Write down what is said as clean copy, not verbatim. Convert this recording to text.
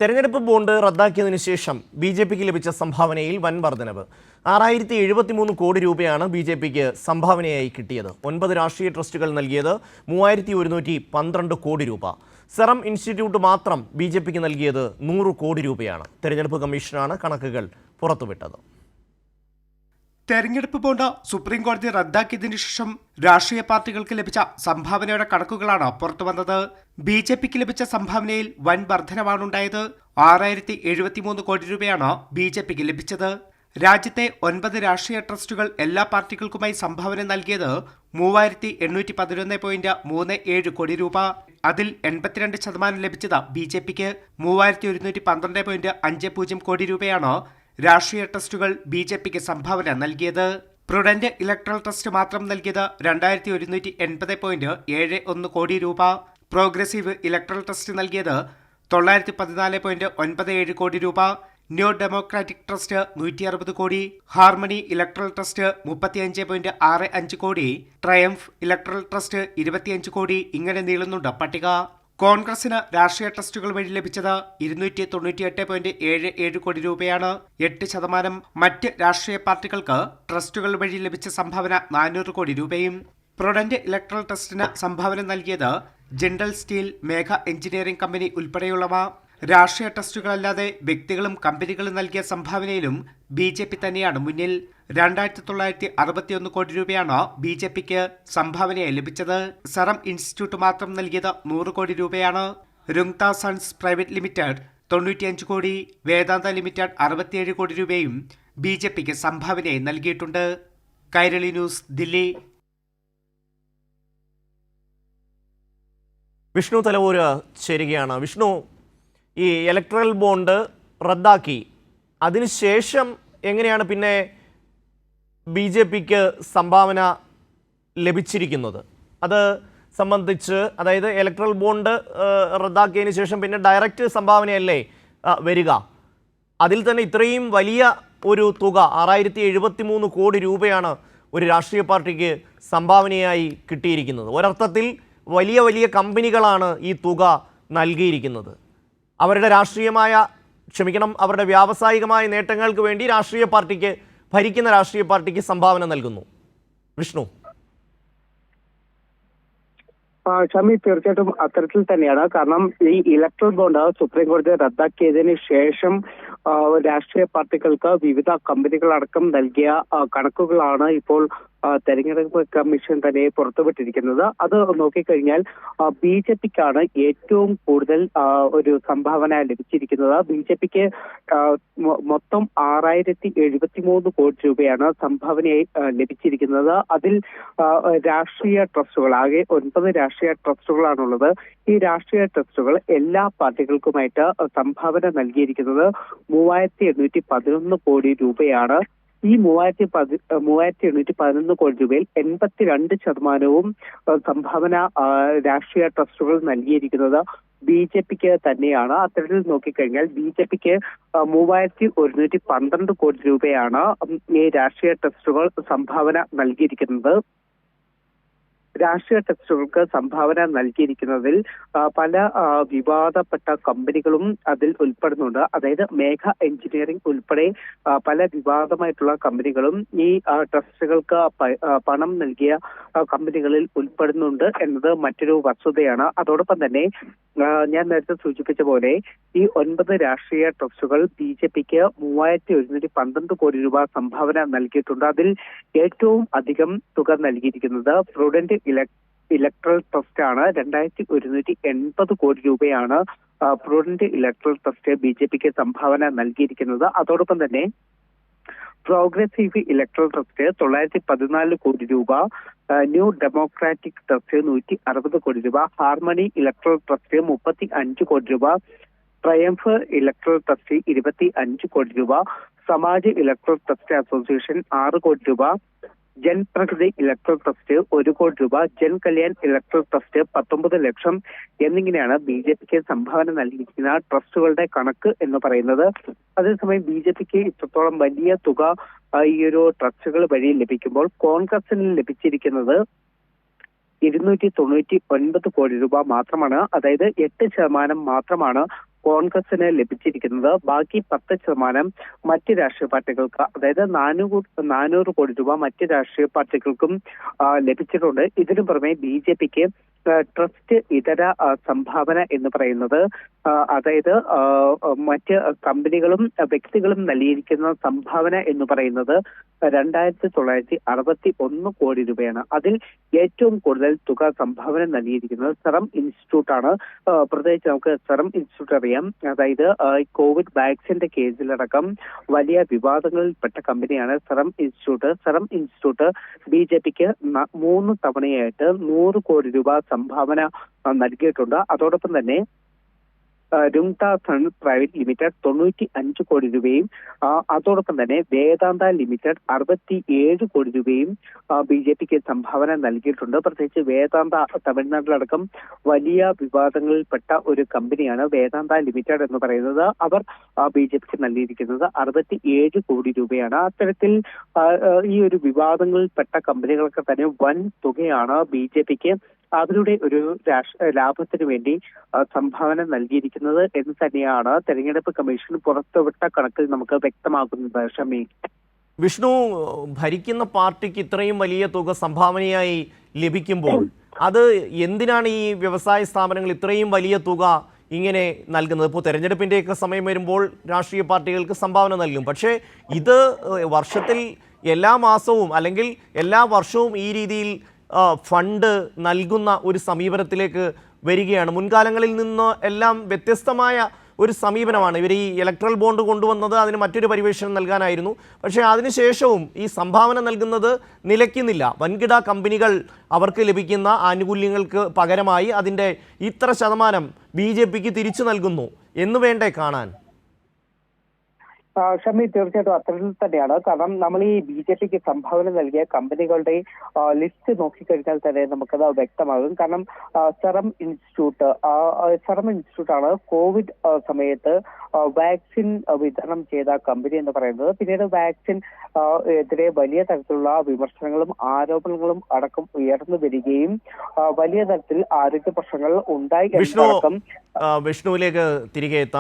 തെരഞ്ഞെടുപ്പ് ബോണ്ട് റദ്ദാക്കിയതിനു ശേഷം B J പിക്ക് ലഭിച്ച സംഭാവനയിൽ വൻ വർധനവ്. 6073 കോടി രൂപയാണ് ബി ജെ പിക്ക് സംഭാവനയായി കിട്ടിയത്. 9 രാഷ്ട്രീയ ട്രസ്റ്റുകൾ നൽകിയത് 3112 കോടി രൂപ. സെറം ഇൻസ്റ്റിറ്റ്യൂട്ട് മാത്രം ബി ജെ പിക്ക് നൽകിയത് 100 കോടി രൂപയാണ്. തെരഞ്ഞെടുപ്പ് കമ്മീഷനാണ് കണക്കുകൾ പുറത്തുവിട്ടത്. തെരഞ്ഞെടുപ്പ് ബോണ്ട് സുപ്രീം കോടതി റദ്ദാക്കിയതിനു ശേഷം രാഷ്ട്രീയ പാർട്ടികൾക്ക് ലഭിച്ച സംഭാവനയുടെ കണക്കുകളാണ് പുറത്തുവന്നത്. ബി ജെ പിക്ക് ലഭിച്ച സംഭാവനയിൽ വൻ വർധനവാണുണ്ടായത്. 6073 കോടി രൂപയാണ് ബി ജെ പിക്ക് ലഭിച്ചത്. രാജ്യത്തെ 9 രാഷ്ട്രീയ ട്രസ്റ്റുകൾ എല്ലാ പാർട്ടികൾക്കുമായി സംഭാവന നൽകിയത് 3811.37 കോടി രൂപ. അതിൽ 82% ലഭിച്ചത് ബി ജെ പിക്ക്. 3112.50 കോടി രൂപയാണ് രാഷ്ട്രീയ ട്രസ്റ്റുകൾ ബി ജെ പിക്ക് സംഭാവന നൽകിയത്. പ്രുഡന്റ് ഇലക്ട്രൽ ട്രസ്റ്റ് മാത്രം നൽകിയത് 2180.71 കോടി രൂപ. പ്രോഗ്രസീവ് ഇലക്ട്രൽ ട്രസ്റ്റ് നൽകിയത് 914.97 കോടി രൂപ. ന്യൂ ഡെമോക്രാറ്റിക് ട്രസ്റ്റ് 160 കോടി. ഹാർമണി ഇലക്ട്രൽ ട്രസ്റ്റ് 35.65 കോടി. ട്രയംഫ് ഇലക്ട്രൽ ട്രസ്റ്റ് 25 കോടി. ഇങ്ങനെ നീളുന്നുണ്ട് പട്ടിക. കോൺഗ്രസിന് രാഷ്ട്രീയ ട്രസ്റ്റുകൾ വഴി ലഭിച്ചത് 298.77 കോടി രൂപയാണ്. 8%. മറ്റ് രാഷ്ട്രീയ പാർട്ടികൾക്ക് ട്രസ്റ്റുകൾ വഴി ലഭിച്ച സംഭാവന 400 കോടി രൂപയും. പ്രുഡന്റ് ഇലക്ട്രൽ ട്രസ്റ്റിന് സംഭാവന നൽകിയത് ജിൻഡൽ സ്റ്റീൽ, മേഘ എഞ്ചിനീയറിംഗ് കമ്പനി ഉൾപ്പെടെയുള്ളവ. രാഷ്ട്രീയ ട്രസ്റ്റുകളല്ലാതെ വ്യക്തികളും കമ്പനികളും നൽകിയ സംഭാവനയിലും ബി ജെ പി തന്നെയാണ് മുന്നിൽ. 2961 കോടി രൂപയാണ് ബി ജെ പിക്ക് സംഭാവനയായി ലഭിച്ചത്. സെറം ഇൻസ്റ്റിറ്റ്യൂട്ട് മാത്രം നൽകിയത് 100 കോടി രൂപയാണ്. രുങ്ത സൺസ് പ്രൈവറ്റ് ലിമിറ്റഡ് 95 കോടി, വേദാന്ത ലിമിറ്റഡ് 67 കോടി രൂപയും ബി ജെ പിക്ക് സംഭാവനയായി നൽകിയിട്ടുണ്ട്. കൈരളി ന്യൂസ്, ദില്ലി. വിഷ്ണു തലവൂര് ചേരുകയാണ്. വിഷ്ണു, ഈ ഇലക്ട്രൽ ബോണ്ട് റദ്ദാക്കി അതിനുശേഷം എങ്ങനെയാണ് പിന്നെ ബി ജെ പിക്ക് സംഭാവന ലഭിച്ചിരിക്കുന്നത്? അത് സംബന്ധിച്ച്, അതായത് ഇലക്ട്രൽ ബോണ്ട് റദ്ദാക്കിയതിന് ശേഷം പിന്നെ ഡയറക്റ്റ് സംഭാവനയല്ലേ വരിക? അതിൽ തന്നെ ഇത്രയും വലിയ ഒരു തുക 6073 കോടി രൂപയാണ് ഒരു രാഷ്ട്രീയ പാർട്ടിക്ക് സംഭാവനയായി കിട്ടിയിരിക്കുന്നത്. ഒരർത്ഥത്തിൽ വലിയ വലിയ കമ്പനികളാണ് ഈ തുക നൽകിയിരിക്കുന്നത്. അവരുടെ അവരുടെ വ്യാവസായികമായ നേട്ടങ്ങൾക്ക് വേണ്ടി ഭരിക്കുന്ന രാഷ്ട്രീയ പാർട്ടിക്ക് സംഭാവന നൽകുന്നു. വിഷ്ണു. ഷമി, തീർച്ചയായിട്ടും അത്തരത്തിൽ തന്നെയാണ്. കാരണം ഈ ഇലക്ട്രൽ ബോണ്ട് സുപ്രീം കോടതി റദ്ദാക്കിയതിനു ശേഷം രാഷ്ട്രീയ പാർട്ടികൾക്ക് വിവിധ കമ്പനികളടക്കം നൽകിയ കണക്കുകളാണ് ഇപ്പോൾ തെരഞ്ഞെടുപ്പ് കമ്മീഷൻ തന്നെ പുറത്തുവിട്ടിരിക്കുന്നത്. അത് നോക്കിക്കഴിഞ്ഞാൽ ബി ജെ പിക്കാണ് ഏറ്റവും കൂടുതൽ ഒരു സംഭാവന ലഭിച്ചിരിക്കുന്നത്. ബി ജെ പിക്ക് മൊത്തം 6073 കോടി രൂപയാണ് സംഭാവനയായി ലഭിച്ചിരിക്കുന്നത്. അതിൽ രാഷ്ട്രീയ ട്രസ്റ്റുകൾ, ആകെ 9 രാഷ്ട്രീയ ട്രസ്റ്റുകളാണുള്ളത്. ഈ രാഷ്ട്രീയ ട്രസ്റ്റുകൾ എല്ലാ പാർട്ടികൾക്കുമായിട്ട് സംഭാവന നൽകിയിരിക്കുന്നത് 3811 കോടി രൂപയാണ്. ഈ 3811 കോടി രൂപയിൽ 82% സംഭാവന രാഷ്ട്രീയ ട്രസ്റ്റുകൾ നൽകിയിരിക്കുന്നത് ബി ജെ പിക്ക് തന്നെയാണ്. അത്തരത്തിൽ നോക്കിക്കഴിഞ്ഞാൽ ബി ജെ പിക്ക് 3112 കോടി രൂപയാണ് ഈ രാഷ്ട്രീയ ട്രസ്റ്റുകൾ സംഭാവന നൽകിയിരിക്കുന്നത്. രാഷ്ട്രീയ ട്രസ്റ്റുകൾക്ക് സംഭാവന നൽകിയിരിക്കുന്നതിൽ പല വിവാദപ്പെട്ട കമ്പനികളും അതിൽ ഉൾപ്പെടുന്നുണ്ട്. അതായത് മേഘ എഞ്ചിനീയറിംഗ് ഉൾപ്പെടെ പല വിവാദമായിട്ടുള്ള കമ്പനികളും ഈ ട്രസ്റ്റുകൾക്ക് പണം നൽകിയ കമ്പനികളിൽ ഉൾപ്പെടുന്നുണ്ട് എന്നത് മറ്റൊരു വസ്തുതയാണ്. അതോടൊപ്പം തന്നെ ഞാൻ നേരത്തെ സൂചിപ്പിച്ച പോലെ ഈ 9 രാഷ്ട്രീയ ട്രസ്റ്റുകൾ ബി ജെ പിക്ക് 3112 കോടി രൂപ സംഭാവന നൽകിയിട്ടുണ്ട്. അതിൽ ഏറ്റവും അധികം തുക നൽകിയിരിക്കുന്നത് പ്രുഡന്റ് ഇലക്ട്രൽ ട്രസ്റ്റ് ആണ്. 2180 കോടി രൂപയാണ് prudent electoral trust B J പിക്ക് സംഭാവന നൽകിയിരിക്കുന്നത്. അതോടൊപ്പം തന്നെ പ്രോഗ്രസീവ് ഇലക്ട്രൽ ട്രസ്റ്റ് 914 കോടി രൂപ, ന്യൂ ഡെമോക്രാറ്റിക് ട്രസ്റ്റ് 160 കോടി രൂപ, ഹാർമണി ഇലക്ട്രൽ ട്രസ്റ്റ് 35 കോടി രൂപ, ട്രയംഫ് ഇലക്ട്രൽ ട്രസ്റ്റ് 25 കോടി രൂപ, സമാജ് ഇലക്ട്രൽ ട്രസ്റ്റ് അസോസിയേഷൻ 6 കോടി രൂപ, ജൻ പ്രഗതി ഇലക്ട്രൽ ട്രസ്റ്റ് 1 കോടി രൂപ, ജൻ കല്യാൺ ഇലക്ട്രൽ ട്രസ്റ്റ് 19 ലക്ഷം എന്നിങ്ങനെയാണ് ബി ജെ പിക്ക് സംഭാവന നൽകിയിരിക്കുന്ന ട്രസ്റ്റുകളുടെ കണക്ക് എന്ന് പറയുന്നത്. അതേസമയം ബി ജെ പിക്ക് ഇത്രത്തോളം വലിയ തുക ഈ ഒരു ട്രസ്റ്റുകൾ വഴി ലഭിക്കുമ്പോൾ കോൺഗ്രസിന് ലഭിച്ചിരിക്കുന്നത് 299 കോടി രൂപ മാത്രമാണ്. അതായത് 8% മാത്രമാണ് കോൺഗ്രസിന് ലഭിച്ചിരിക്കുന്നത്. ബാക്കി 10% മറ്റ് രാഷ്ട്രീയ പാർട്ടികൾക്ക്, അതായത് 400 കോടി രൂപ മറ്റ് രാഷ്ട്രീയ പാർട്ടികൾക്കും ലഭിച്ചിട്ടുണ്ട്. ഇതിനു പുറമെ BJPക്ക് ട്രസ്റ്റ് ഇതര സംഭാവന എന്ന് പറയുന്നത്, അതായത് മറ്റ് കമ്പനികളും വ്യക്തികളും നൽകിയിരിക്കുന്ന സംഭാവന എന്ന് പറയുന്നത് 2961 കോടി രൂപയാണ്. അതിൽ ഏറ്റവും കൂടുതൽ തുക സംഭാവന നൽകിയിരിക്കുന്നത് സെറം ഇൻസ്റ്റിറ്റ്യൂട്ട് ആണ്. പ്രത്യേകിച്ച് നമുക്ക് സെറം ഇൻസ്റ്റിറ്റ്യൂട്ട് അറിയാം. അതായത് കോവിഡ് വാക്സിന്റെ കേസിലടക്കം വലിയ വിവാദങ്ങളിൽപ്പെട്ട കമ്പനിയാണ് സെറം ഇൻസ്റ്റിറ്റ്യൂട്ട്. സെറം ഇൻസ്റ്റിറ്റ്യൂട്ട് BJPക്ക് 3 തവണയായിട്ട് 100 കോടി രൂപ സംഭാവന നൽകിയിട്ടുണ്ട്. അതോടൊപ്പം തന്നെ രുങ്ത സൺ പ്രൈവറ്റ് ലിമിറ്റഡ് 95 കോടി രൂപയും അതോടൊപ്പം തന്നെ വേദാന്ത ലിമിറ്റഡ് 67 കോടി രൂപയും BJPക്ക് സംഭാവന നൽകിയിട്ടുണ്ട്. പ്രത്യേകിച്ച് വേദാന്ത തമിഴ്നാട്ടിലടക്കം വലിയ വിവാദങ്ങളിൽപ്പെട്ട ഒരു കമ്പനിയാണ് വേദാന്ത ലിമിറ്റഡ് എന്ന് പറയുന്നത്. അവർ BJPക്ക് നൽകിയിരിക്കുന്നത് 67 കോടി രൂപയാണ്. അത്തരത്തിൽ ഈ ഒരു വിവാദങ്ങളിൽപ്പെട്ട കമ്പനികൾക്ക് തന്നെ വൻ തുകയാണ് BJPക്ക് അവരുടെ ഒരു ലാഭത്തിന് വേണ്ടി സംഭാവന നൽകിയിരിക്കുന്നത് എന്ന് തന്നെയാണ് തെരഞ്ഞെടുപ്പ് കമ്മീഷൻ പുറത്തുവിട്ട കണക്കിൽ നമുക്ക് വ്യക്തമാക്കുന്നത്. ഷമി, വിഷ്ണു, ഭരിക്കുന്ന പാർട്ടിക്ക് ഇത്രയും വലിയ തുക സംഭാവനയായി ലഭിക്കുമ്പോൾ അത് എന്തിനാണ് ഈ വ്യവസായ സ്ഥാപനങ്ങൾ ഇത്രയും വലിയ തുക ഇങ്ങനെ നൽകുന്നത്? ഇപ്പോൾ തെരഞ്ഞെടുപ്പിൻ്റെയൊക്കെ സമയം വരുമ്പോൾ രാഷ്ട്രീയ പാർട്ടികൾക്ക് സംഭാവന നൽകും. പക്ഷേ ഇത് വർഷത്തിൽ എല്ലാ മാസവും അല്ലെങ്കിൽ എല്ലാ വർഷവും ഈ രീതിയിൽ ഫണ്ട് നൽകുന്ന ഒരു സമീപനത്തിലേക്ക് വരികയാണ്. മുൻകാലങ്ങളിൽ നിന്ന് എല്ലാം വ്യത്യസ്തമായ ഒരു സമീപനമാണ്. ഇവർ ഈ ഇലക്ട്രൽ ബോണ്ട് കൊണ്ടുവന്നത് അതിന് മറ്റൊരു പരിവേഷണം നൽകാനായിരുന്നു. പക്ഷേ അതിനുശേഷവും ഈ സംഭാവന നൽകുന്നത് നിലയ്ക്കുന്നില്ല. വൻകിട കമ്പനികൾ അവർക്ക് ലഭിക്കുന്ന ആനുകൂല്യങ്ങൾക്ക് പകരമായി അതിൻ്റെ ഇത്ര ശതമാനം BJPക്ക് തിരിച്ചു നൽകുന്നു എന്ന് വേണ്ടേ കാണാൻ? ഷമി, തീർച്ചയായിട്ടും അത്തരത്തിൽ തന്നെയാണ്. കാരണം നമ്മൾ ഈ BJPക്ക് സംഭാവന നൽകിയ കമ്പനികളുടെ ലിസ്റ്റ് നോക്കിക്കഴിഞ്ഞാൽ തന്നെ നമുക്കത് വ്യക്തമാകും. കാരണം സെറം ഇൻസ്റ്റിറ്റ്യൂട്ട് ആണ് കോവിഡ് സമയത്ത് വാക്സിൻ വിതരണം ചെയ്ത കമ്പനി എന്ന് പറയുന്നത്. പിന്നീട് വാക്സിൻ എതിരെ വലിയ തരത്തിലുള്ള വിമർശനങ്ങളും ആരോപണങ്ങളും അടക്കം ഉയർന്നു വരികയും വലിയ തരത്തിൽ ആരോഗ്യ പ്രശ്നങ്ങൾ ഉണ്ടായി. വിഷ്ണുവിലേക്ക് തിരികെ എത്താം.